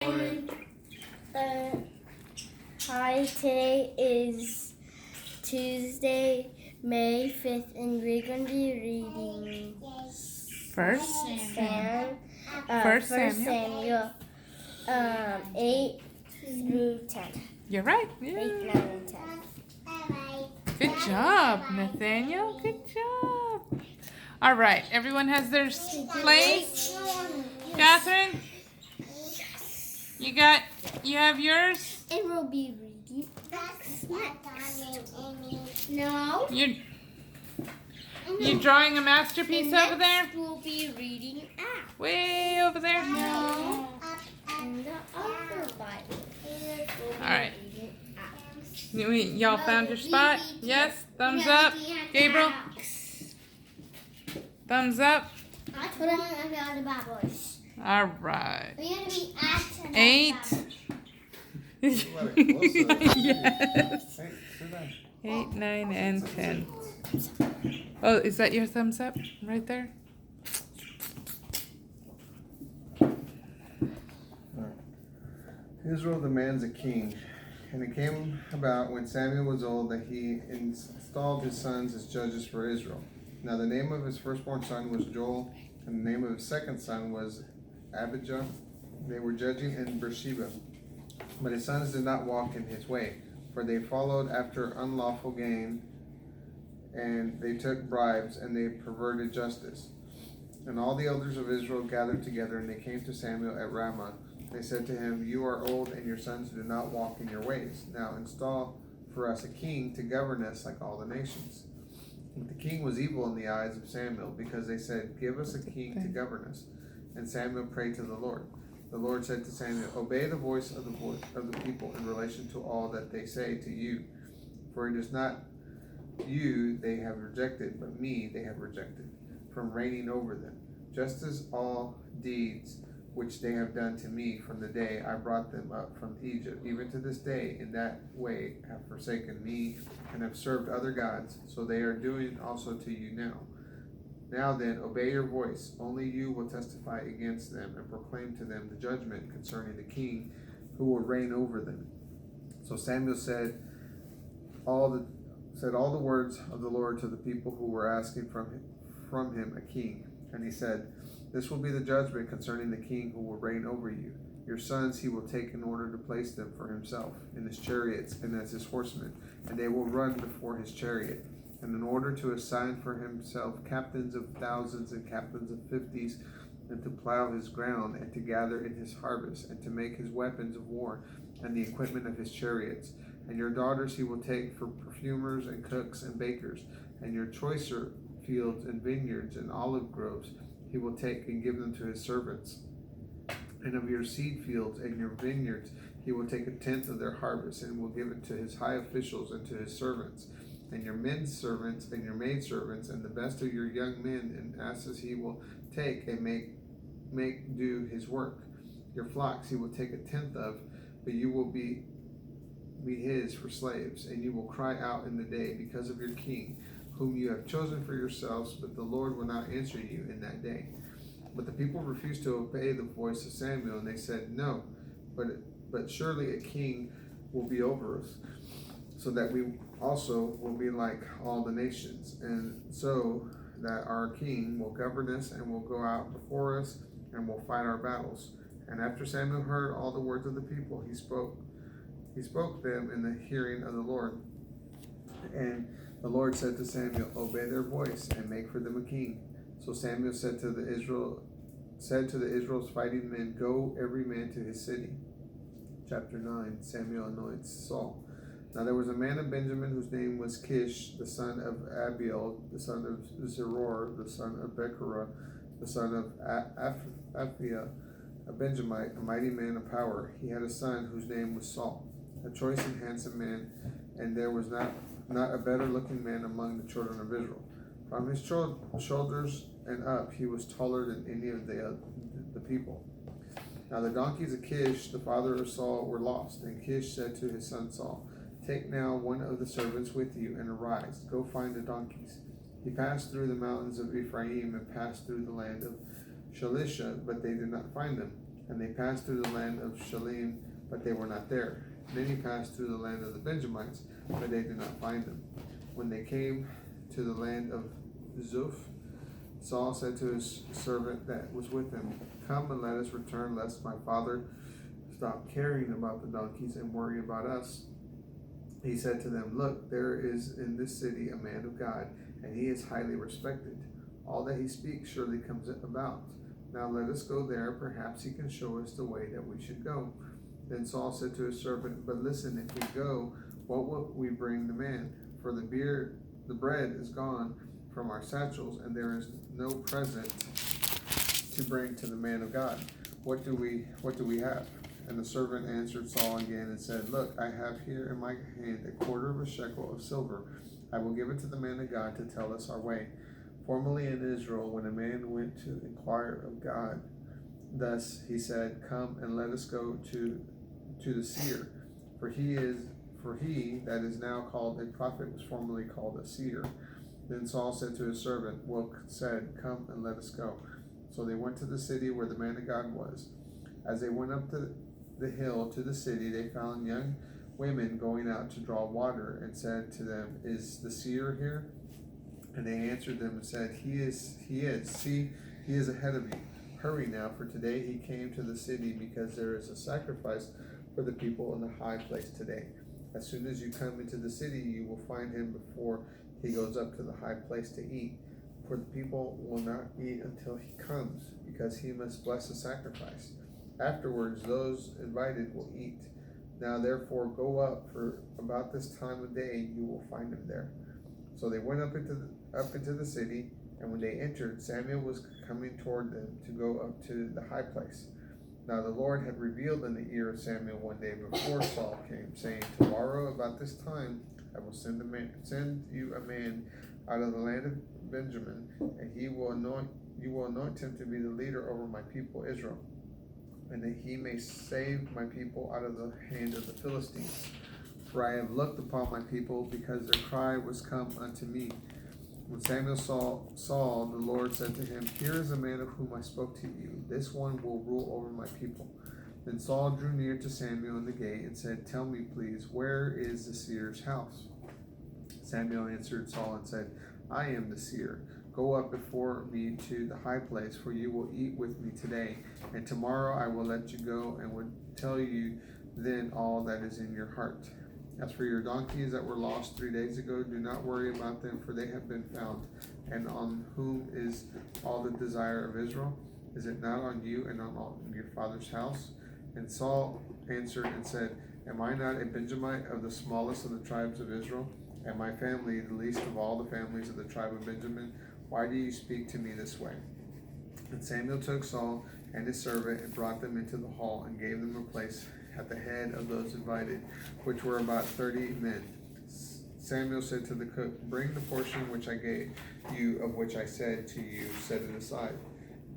Hi, today is Tuesday, May 5th, and we're going to be reading First Samuel 8 through 10. You're right. 8, Yeah. 9, and 10. Good job, Nathaniel. Good job. All right. Everyone has their place. Catherine, you have yours. And we'll be reading Acts next. No. You're drawing a masterpiece over there? We'll be reading Acts. Way over there? No. In the other Bible. All right. Y'all found your spot? Yes? Thumbs up. Gabriel? Thumbs up. Put on the other Bibles. All right. We're going to be Acts 8. Yes. Yes. 8, 9, and 10. Oh, is that your thumbs up right there? Israel demands a king. And it came about when Samuel was old that he installed his sons as judges for Israel. Now the name of his firstborn son was Joel, and the name of his second son was Abijah. They were judging in Beersheba. But his sons did not walk in his way, for they followed after unlawful gain, and they took bribes, and they perverted justice. And all the elders of Israel gathered together, and they came to Samuel at Ramah. They said to him, "You are old, and your sons do not walk in your ways. Now install for us a king to govern us like all the nations." But the king was evil in the eyes of Samuel, because they said, "Give us a king to govern us." And Samuel prayed to the Lord. The Lord said to Samuel, "Obey the voice of the people in relation to all that they say to you. For it is not you they have rejected, but me they have rejected, from reigning over them, just as all deeds which they have done to me from the day I brought them up from Egypt, even to this day, in that way have forsaken me and have served other gods, so they are doing also to you now. Now then, obey your voice. Only you will testify against them and proclaim to them the judgment concerning the king who will reign over them." So Samuel said all the words of the Lord to the people who were asking from him a king. And he said, "This will be the judgment concerning the king who will reign over you. Your sons he will take in order to place them for himself in his chariots and as his horsemen, and they will run before his chariot. And in order to assign for himself captains of thousands and captains of 50s, and to plow his ground, and to gather in his harvest, and to make his weapons of war, and the equipment of his chariots. And your daughters he will take for perfumers and cooks and bakers, and your choicer fields and vineyards and olive groves he will take and give them to his servants. And of your seed fields and your vineyards he will take 1/10 of their harvest, and will give it to his high officials and to his servants. And your men servants and your maid servants and the best of your young men and asses he will take and make do his work. Your flocks he will take 1/10 of, but you will be his for slaves. And you will cry out in the day because of your king, whom you have chosen for yourselves, but the Lord will not answer you in that day." But the people refused to obey the voice of Samuel, and they said, "No, but surely a king will be over us, so that we also will be like all the nations, and so that our king will govern us and will go out before us and will fight our battles." And after Samuel heard all the words of the people, he spoke them in the hearing of the Lord. And the Lord said to Samuel, "Obey their voice and make for them a king." So Samuel said to the Israel's fighting men, "Go every man to his city." Chapter 9. Samuel anoints Saul. Now there was a man of Benjamin whose name was Kish, the son of Abiel, the son of Zeror, the son of Becherah, the son of Aphiah, a Benjamite, a mighty man of power. He had a son whose name was Saul, a choice and handsome man, and there was not a better looking man among the children of Israel. From his shoulders and up he was taller than any of the people. Now the donkeys of Kish, the father of Saul, were lost, and Kish said to his son Saul, "Take now one of the servants with you, and arise, go find the donkeys." He passed through the mountains of Ephraim, and passed through the land of Shalisha, but they did not find them. And they passed through the land of Shalim, but they were not there. Then he passed through the land of the Benjamites, but they did not find them. When they came to the land of Zuph, Saul said to his servant that was with him, "Come and let us return, lest my father stop caring about the donkeys and worry about us." He said to them, "Look, there is in this city a man of God, and he is highly respected. All that he speaks surely comes about. Now let us go there, perhaps he can show us the way that we should go." Then Saul said to his servant, "But listen, if we go, what will we bring the man? For the bread is gone from our satchels, and there is no present to bring to the man of God. What do we have?" And the servant answered Saul again and said, "Look, I have here in my hand a quarter of a shekel of silver. I will give it to the man of God to tell us our way. Formerly in Israel, when a man went to inquire of God, thus he said, 'Come and let us go to the seer.' For he that is now called a prophet was formerly called a seer." Then Saul said to his servant, said, "Come and let us go." So they went to the city where the man of God was. As they went up the hill to the city, they found young women going out to draw water, and said to them, "Is the seer here?" And they answered them and said, He is. See, he is ahead of you. Hurry now, for today he came to the city, because there is a sacrifice for the people in the high place today. As soon as you come into the city, you will find him before he goes up to the high place to eat. For the people will not eat until he comes, because he must bless the sacrifice. Afterwards, those invited will eat. Now therefore go up, for about this time of day you will find him there." So they went up into the city, and when they entered, Samuel was coming toward them to go up to the high place. Now the Lord had revealed in the ear of Samuel one day before Saul came, saying, "Tomorrow about this time I will send you a man out of the land of Benjamin, and you will anoint him to be the leader over my people Israel, and that he may save my people out of the hand of the Philistines. For I have looked upon my people, because their cry was come unto me." When Samuel saw Saul, the Lord said to him, "Here is a man of whom I spoke to you. This one will rule over my people." Then Saul drew near to Samuel in the gate and said, "Tell me, please, where is the seer's house?" Samuel answered Saul and said, "I am the seer. Go up before me to the high place, for you will eat with me today, and tomorrow I will let you go, and will tell you then all that is in your heart. As for your donkeys that were lost 3 days ago, do not worry about them, for they have been found. And on whom is all the desire of Israel? Is it not on you and on all your father's house?" And Saul answered and said, "Am I not a Benjamite of the smallest of the tribes of Israel? And my family the least of all the families of the tribe of Benjamin? Why do you speak to me this way?" And Samuel took Saul and his servant and brought them into the hall, and gave them a place at the head of those invited, which were about 30 men. Samuel said to the cook, "Bring the portion which I gave you, of which I said to you, set it aside."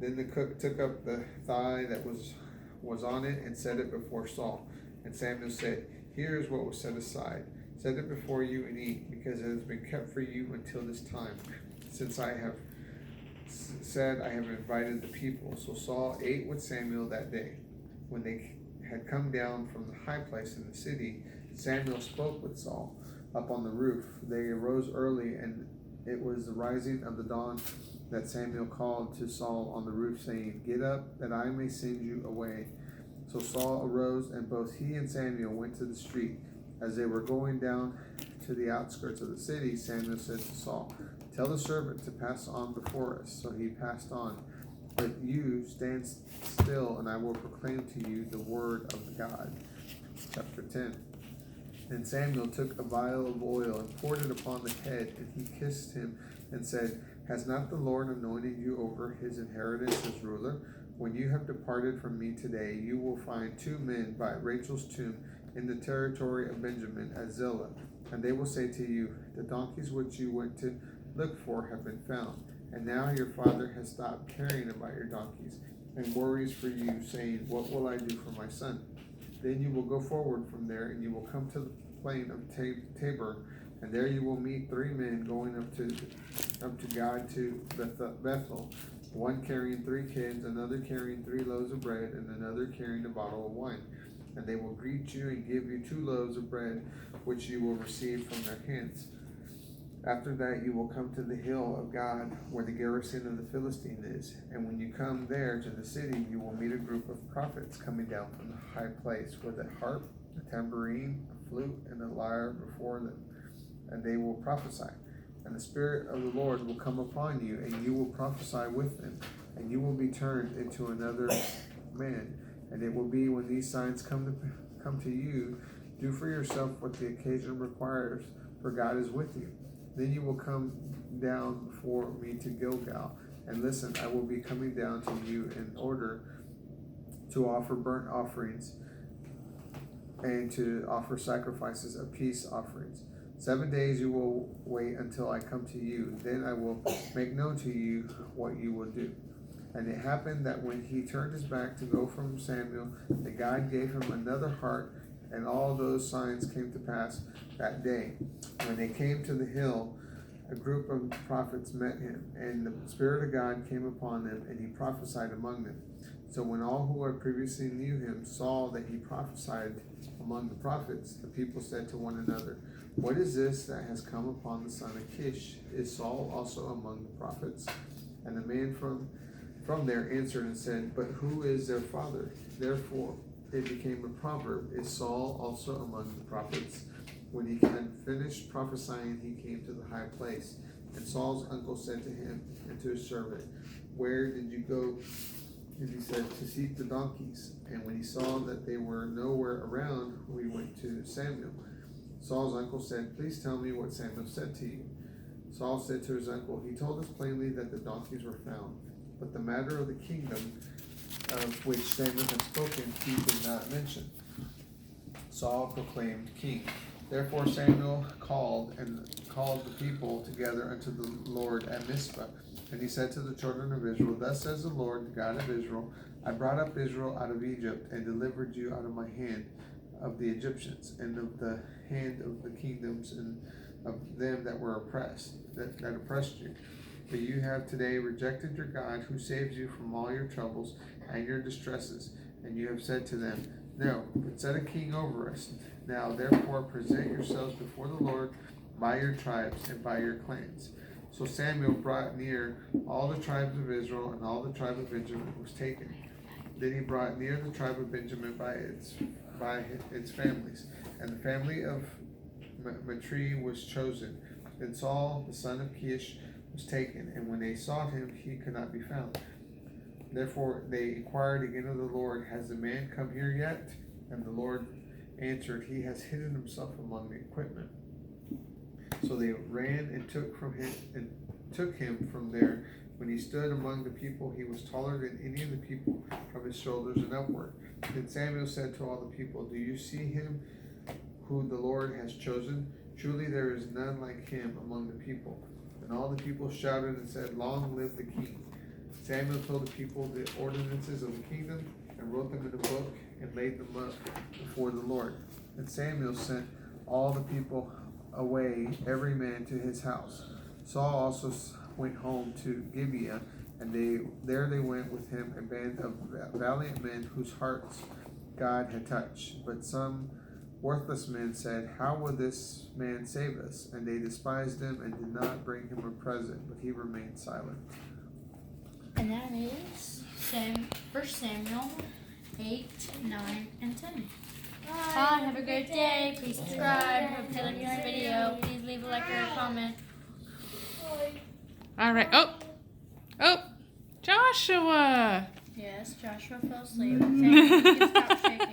Then the cook took up the thigh that was on it, and set it before Saul. And Samuel said, "Here is what was set aside. Set it before you and eat, because it has been kept for you until this time, since I have said I have invited the people." So Saul ate with Samuel that day. When they had come down from the high place in the city, Samuel spoke with Saul up on the roof. They arose early, and it was the rising of the dawn that Samuel called to Saul on the roof, saying, "Get up, that I may send you away." So Saul arose, and both he and Samuel went to the street. As they were going down to the outskirts of the city, Samuel said to Saul, "Tell the servant to pass on before us." So he passed on. "But you stand still, and I will proclaim to you the word of God." Chapter 10. Then Samuel took a vial of oil and poured it upon the head, and he kissed him and said, "Has not the Lord anointed you over his inheritance as ruler? When you have departed from me today, you will find 2 men by Rachel's tomb in the territory of Benjamin at Zelah. And they will say to you, 'The donkeys which you went to look for have been found. And now your father has stopped caring about your donkeys, and worries for you, saying, What will I do for my son?' Then you will go forward from there, and you will come to the plain of Tabor, and there you will meet 3 men going up to God to Bethel. one carrying 3 kids, another carrying 3 loaves of bread, and another carrying a bottle of wine. And they will greet you and give you 2 loaves of bread, which you will receive from their hands. After that you will come to the hill of God, where the garrison of the Philistine is. And when you come there to the city, you will meet a group of prophets coming down from the high place, with a harp, a tambourine, a flute, and a lyre before them. And they will prophesy. And the Spirit of the Lord will come upon you, and you will prophesy with them. And you will be turned into another man. And it will be when these signs come to you, do for yourself what the occasion requires, for God is with you. Then you will come down before me to Gilgal. And listen, I will be coming down to you in order to offer burnt offerings and to offer sacrifices of peace offerings. 7 days you will wait until I come to you. Then I will make known to you what you will do. And it happened that when he turned his back to go from Samuel, that God gave him another heart, and all those signs came to pass that day. When they came to the hill, a group of prophets met him, and the Spirit of God came upon them, and he prophesied among them. So when all who had previously knew him saw that he prophesied among the prophets, the people said to one another, "What is this that has come upon the son of Kish? Is Saul also among the prophets?" And the man from there answered and said, "But who is their father?" Therefore it became a proverb, "Is Saul also among the prophets?" When he had finished prophesying, he came to the high place. And Saul's uncle said to him and to his servant, "Where did you go?" And he said, "To seek the donkeys." And when he saw that they were nowhere around, we went to Samuel. Saul's uncle said, "Please tell me what Samuel said to you." Saul said to his uncle, "He told us plainly that the donkeys were found, but the matter of the kingdom of which Samuel had spoken he did not mention." Saul proclaimed king. Therefore Samuel called the people together unto the Lord at Mizpah. And he said to the children of Israel, "Thus says the Lord, the God of Israel, I brought up Israel out of Egypt, and delivered you out of my hand of the Egyptians, and of the hand of the kingdoms, and of them that were oppressed, that oppressed you. But you have today rejected your God, who saves you from all your troubles and your distresses. And you have said to them, 'No, but set a king over us.' Now therefore present yourselves before the Lord by your tribes and by your clans." So Samuel brought near all the tribes of Israel, and all the tribe of Benjamin was taken. Then he brought near the tribe of Benjamin by its families, and the family of Matri was chosen. Then Saul the son of Kish was taken, and when they sought him, he could not be found. Therefore they inquired again of the Lord, "Has the man come here yet?" And the Lord answered, "He has hidden himself among the equipment." So they ran and took him from there. When he stood among the people, he was taller than any of the people from his shoulders and upward. Then Samuel said to all the people, "Do you see him who the Lord has chosen? Truly there is none like him among the people." And all the people shouted and said, "Long live the king." Samuel told the people the ordinances of the kingdom, and wrote them in a book, and laid them up before the Lord. And Samuel sent all the people away, every man to his house. Saul also went home to Gibeah, and there they went with him, a band of valiant men whose hearts God had touched. But some worthless men said, "How will this man save us?" And they despised him and did not bring him a present, but he remained silent. And that is 1 Samuel 8, 9, and 10. Bye. Have a great day. Please subscribe. Hope you like this video. Please leave a like or a comment. All right. Oh, Joshua. Yes, Joshua fell asleep. Okay, you can stop shaking.